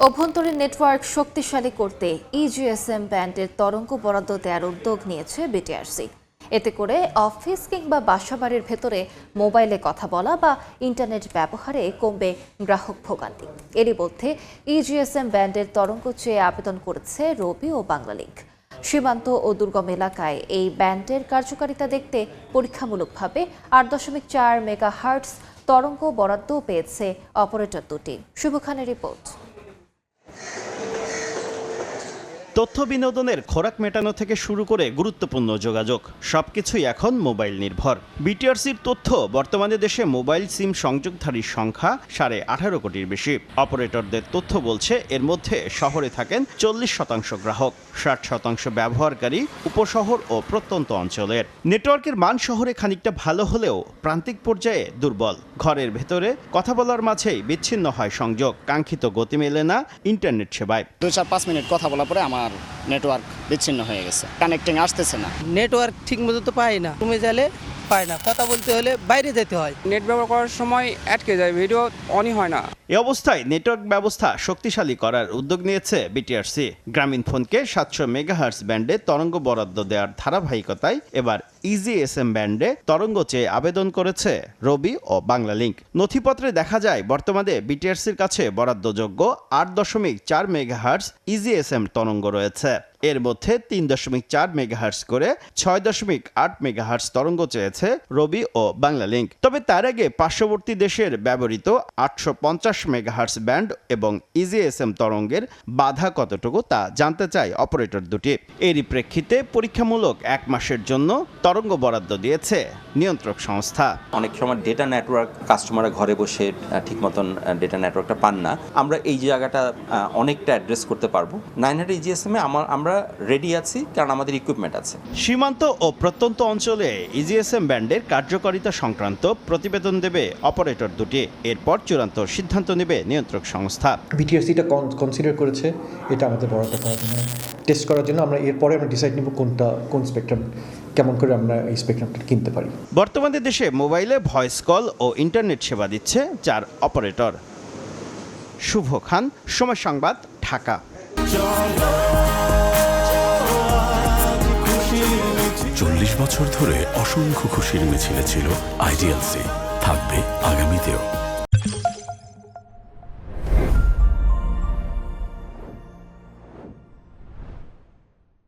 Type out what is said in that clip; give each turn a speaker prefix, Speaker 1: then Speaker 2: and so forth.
Speaker 1: অভ্যন্তরীণ নেটওয়ার্ক শক্তিশালী করতে ইজিএসএম ব্যান্ডের তরঙ্গ বরাদ্দ দেওয়ার উদ্যোগ নিয়েছে বিটিআরসি। এতে করে অফিস কিংবা বাসাবাড়ির ভেতরে মোবাইলে কথা বলা বা ইন্টারনেট ব্যবহারে কমবে গ্রাহক ভোগান্তি। এরই মধ্যে ইজিএসএম ব্যান্ডের তরঙ্গ চেয়ে আবেদন করেছে রবি ও বাংলালিংক। সীমান্ত ও দুর্গম এলাকায় এই ব্যান্ডের কার্যকারিতা দেখতে পরীক্ষামূলকভাবে ৮.৪ মেগাহার্টজ তরঙ্গ বরাদ্দ পেয়েছে অপারেটর দুটি। শুভ খানের রিপোর্ট।
Speaker 2: তথ্য বিনোদনের খোরাক মেটানো থেকে শুরু করে গুরুত্বপূর্ণ যোগাযোগ সবকিছুই এখন মোবাইল নির্ভর। বিটিআরসির তথ্য, বর্তমানে দেশে মোবাইল সিম সংযোগধারীর সংখ্যা 18.5 কোটির বেশি। অপারেটরদের তথ্য বলছে এর মধ্যে শহরে থাকেন 40% গ্রাহক, 60% ব্যবহারকারী উপশহর ও প্রত্যন্ত অঞ্চলের। নেটওয়ার্কের মান শহরে খানিকটা ভালো হলেও প্রান্তিক পর্যায়ে দুর্বল। ঘরের ভেতরে কথা বলার মাঝেই বিচ্ছিন্ন হয় সংযোগ, কাঙ্ক্ষিত গতি মেলে না ইন্টারনেট সেবায়।
Speaker 3: 2-4-5 মিনিট কথা বলার পরে আমার নেটওয়ার্ক বিচ্ছিন্ন হয়ে গেছে, কানেক্টিং আসতেছে না।
Speaker 4: নেটওয়ার্ক ঠিক মতো তো পাই না, রুমে গেলে পাই না, কথা বলতে হলে বাইরে যেতে হয়।
Speaker 5: নেট ব্যবহার করার সময় আটকে যায়, ভিডিও অনই হয় না।
Speaker 2: এ অবস্থায় নেটওয়ার্ক ব্যবস্থা শক্তিশালী করার উদ্যোগ নিয়েছে বিটিআরসি। গ্রামীণ ফোনকে 700 মেগাহার্টজ ব্যান্ডে তরঙ্গ বরাদ্দ দেওয়ার ধারাবাহিকতায় এবার ইজিএসএম ব্যান্ডে তরঙ্গ চেয়ে আবেদন করেছে রবি ও বাংলালিংক। নথিপত্রে দেখা যায় বর্তমানে বিটিআরসির কাছে বরাদ্দযোগ্য 8.4 মেগাহার্টজ ইজিএসএম তরঙ্গ রয়েছে। এর মধ্যে 3.4 মেগাহার্টজ করে 6.8 মেগাহার্টজ তরঙ্গ চেয়েছে রবি ও বাংলালিংক। তবে তার আগে পার্শ্ববর্তী দেশের ব্যবহৃত 850 মেগাহার্টজ ব্যান্ড এবং ইজিএসএম তরঙ্গের বাধা কতটুকু তা জানতে চায় অপারেটর দুটি। এরই প্রেক্ষিতে পরীক্ষামূলক 1 মাসের জন্য তরঙ্গ বরাদ্দ দিয়েছে নিয়ন্ত্রক সংস্থা।
Speaker 6: অনেক সময় ডেটা নেটওয়ার্ক কাস্টমাররা ঘরে বসে ঠিক মতন ডেটা নেটওয়ার্কটা পান না। আমরা এই জায়গাটা অনেকটা অ্যাড্রেস করতে পারবো। 900 ইজিএসএম এ আমরা রেডি আছি, কারণ আমাদের ইকুইপমেন্ট আছে।
Speaker 2: সীমান্ত ও প্রত্যন্ত অঞ্চলে ইজিএসএম ব্যান্ডের কার্যকারিতা সংক্রান্ত প্রতিবেদন দেবে অপারেটর দুটি। এরপর চূড়ান্ত সিদ্ধান্ত নেবে নিয়ন্ত্রক সংস্থা।
Speaker 7: বিটিআরসি এটা কনসিডার করেছে এটা আমাদের বরাদ্দ করার জন্য, টেস্ট করার জন্য। আমরা এরপরে আমরা ডিসাইড নেব কোন স্পেকট্রাম, কেমন করে আমরা এই স্পেকট্রামটা কিনতে পারি।
Speaker 2: বর্তমানে দেশে মোবাইলে ভয়েস কল ও ইন্টারনেট সেবা দিচ্ছে 4 অপারেটর। শুভ খান, সময় সংবাদ, ঢাকা।
Speaker 8: 40 বছর ধরে অসংখ্য খুশির মিছিলে ছিল আইডিএলসি, থাকবে আগামীতেও।